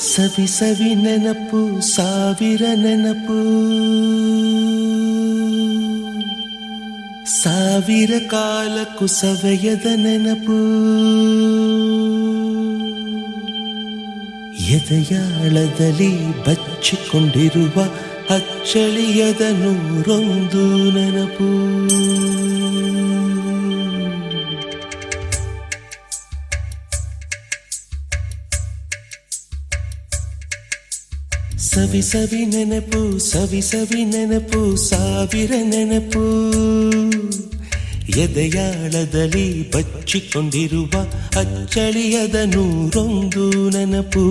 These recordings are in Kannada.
ಸವಿ ಸವಿ ನೆನಪು ಸಾವಿರ ನೆನಪು ಸಾವಿರ ಕಾಲಕ್ಕೂ ಸವೆಯದ ನೆನಪು ಎದೆಯಾಳದಲ್ಲಿ ಬಚ್ಚಿಕೊಂಡಿರುವ ಅಚ್ಚಳಿಯದ ನೂರೊಂದು ನೆನಪು ಸವಿ ಸವಿ ನೆನಪು ಸವಿ ಸವಿ ನೆನಪು ಸಾವಿರ ನೆನಪು ಎದೆಯಾಳದಲ್ಲಿ ಬಚ್ಚಿಕೊಂಡಿರುವ ಅಚ್ಚಳಿಯದ ನೂರೊಂದು ನೆನಪು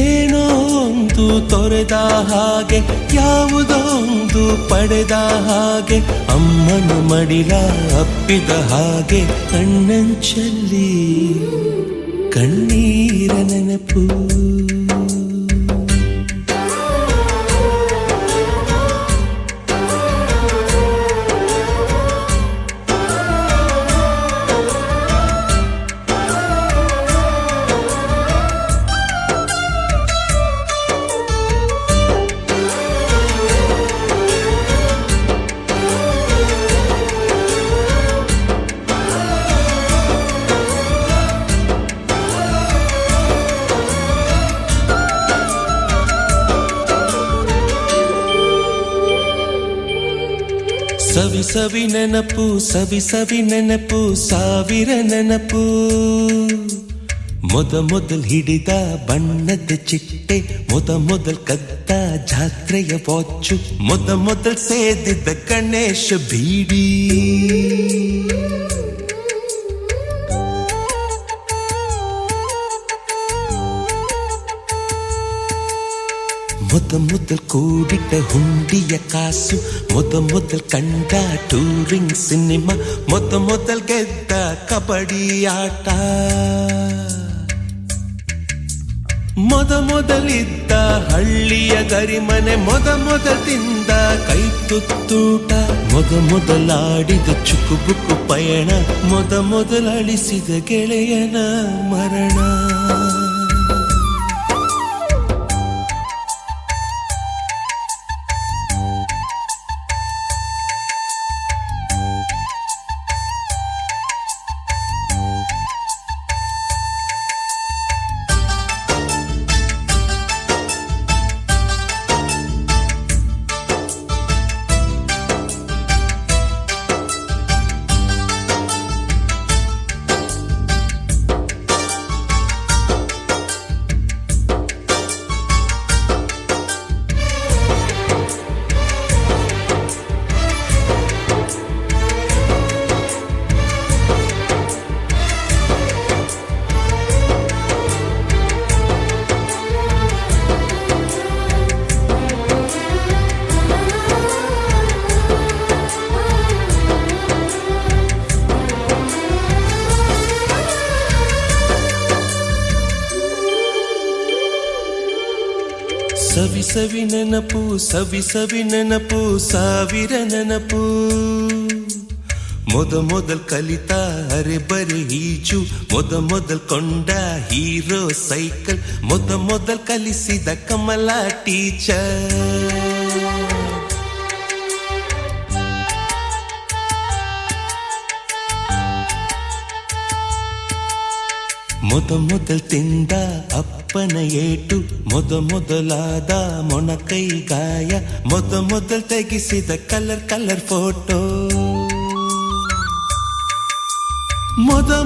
ಏನೋ ಒಂದು ತೊರೆದ ಹಾಗೆ ಯಾವುದೋ ಒಂದು ಪಡೆದ ಹಾಗೆ ಅಮ್ಮನ ಮಡಿಲ ಅಪ್ಪಿದ ಹಾಗೆ ಕಣ್ಣಂಚಲ್ಲಿ ಕಣ್ಣೀರ ನೆನಪು ಸವಿ ಸವಿ ನೆನಪು ಸವಿ ಸವಿ ನೆನಪು ಸಾವಿರ ನೆನಪು ಮೊದಲ್ ಹಿಡಿದ ಬಣ್ಣದ ಚಿಟ್ಟೆ ಮೊದಲ್ ಕದ್ದ ಜಾತ್ರೆಯ ವಾಚು ಮೊದಲ್ ಸೇದಿದ್ದ ಗಣೇಶ ಬೀಡಿ ಮೊದಲ್ ಕೂಡಿಟ್ಟ ಹುಂಡಿಯ ಕಾಸು ಮೊದಲ್ ಕಂಡ ಟೂರಿಂಗ್ ಸಿನಿಮಾ ಮೊದಲ್ ಗೆದ್ದ ಕಬಡ್ಡಿ ಆಟ ಮೊದಲಿದ್ದ ಹಳ್ಳಿಯ ಗರಿಮನೆ ಮೊದಲ್ ತಿಂದ ಕೈ ತುತ್ತೂಟ ಮೊದಲಾಡಿದ ಚುಕುಬುಕು ಪಯಣ ಮೊದಲಳಿಸಿದ ಗೆಳೆಯನ ಮರಣ ಸವಿ ಸವಿ ನೆನಪು ಸವಿ ಸವಿ ನೆನಪು ಸಾವಿರ ನೆನಪು ಮೊದಲ್ ಕಲಿತ ಅರೆಬರೆ ಈಜು ಮೊದಲ್ ಕೊಂಡ ಹೀರೋ ಸೈಕಲ್ ಮೊದಲ್ ಕಲಿಸಿದ ಕಮಲ ಟೀಚರ್ ಮೊದಲ್ ತಿಂದ ಅಪ್ಪನ ಏಟು ಮೊದಲಾದ ಮೊಣಕೈ ಗಾಯ ಮೊದಲ್ ತೆಗೆಸಿದ ಕಲರ್ ಫೋಟೋ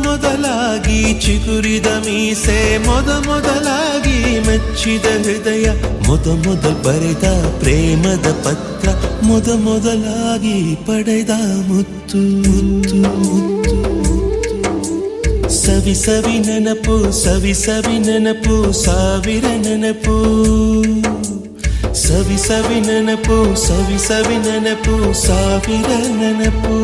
ಮೊದಲಾಗಿ ಚಿಗುರಿದ ಮೀಸೆ ಮೊದಲಾಗಿ ಮೆಚ್ಚಿದ ಹೃದಯ ಮೊದಲ್ ಬರೆದ ಪ್ರೇಮದ ಪತ್ರ ಮೊದಲಾಗಿ ಪಡೆದ ಮುತ್ತು ಸವಿ ಸವಿ ನೆನಪು ಸವಿ ಸವಿ ನೆನಪು ಸಾವಿರ ನೆನಪು ಸವಿ ಸವಿ ನೆನಪು ಸವಿ ಸವಿ ನೆನಪು ಸಾವಿರ ನೆನಪು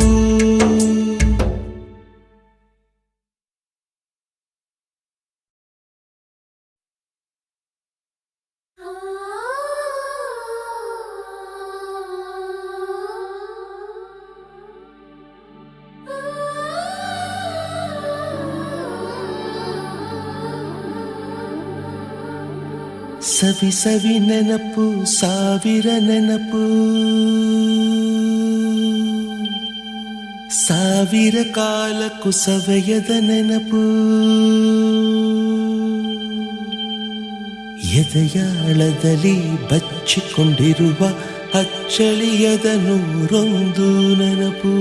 ಸವಿ ಸವಿ ನೆನಪು ಸಾವಿರ ನೆನಪು ಸಾವಿರ ಕಾಲಕ್ಕೂ ಸವೆಯದ ನೆನಪು ಎದೆಯಾಳದಲ್ಲಿ ಬಚ್ಚಿಕೊಂಡಿರುವ ಅಚ್ಚಳಿಯದ ನೂರೊಂದು ನೆನಪು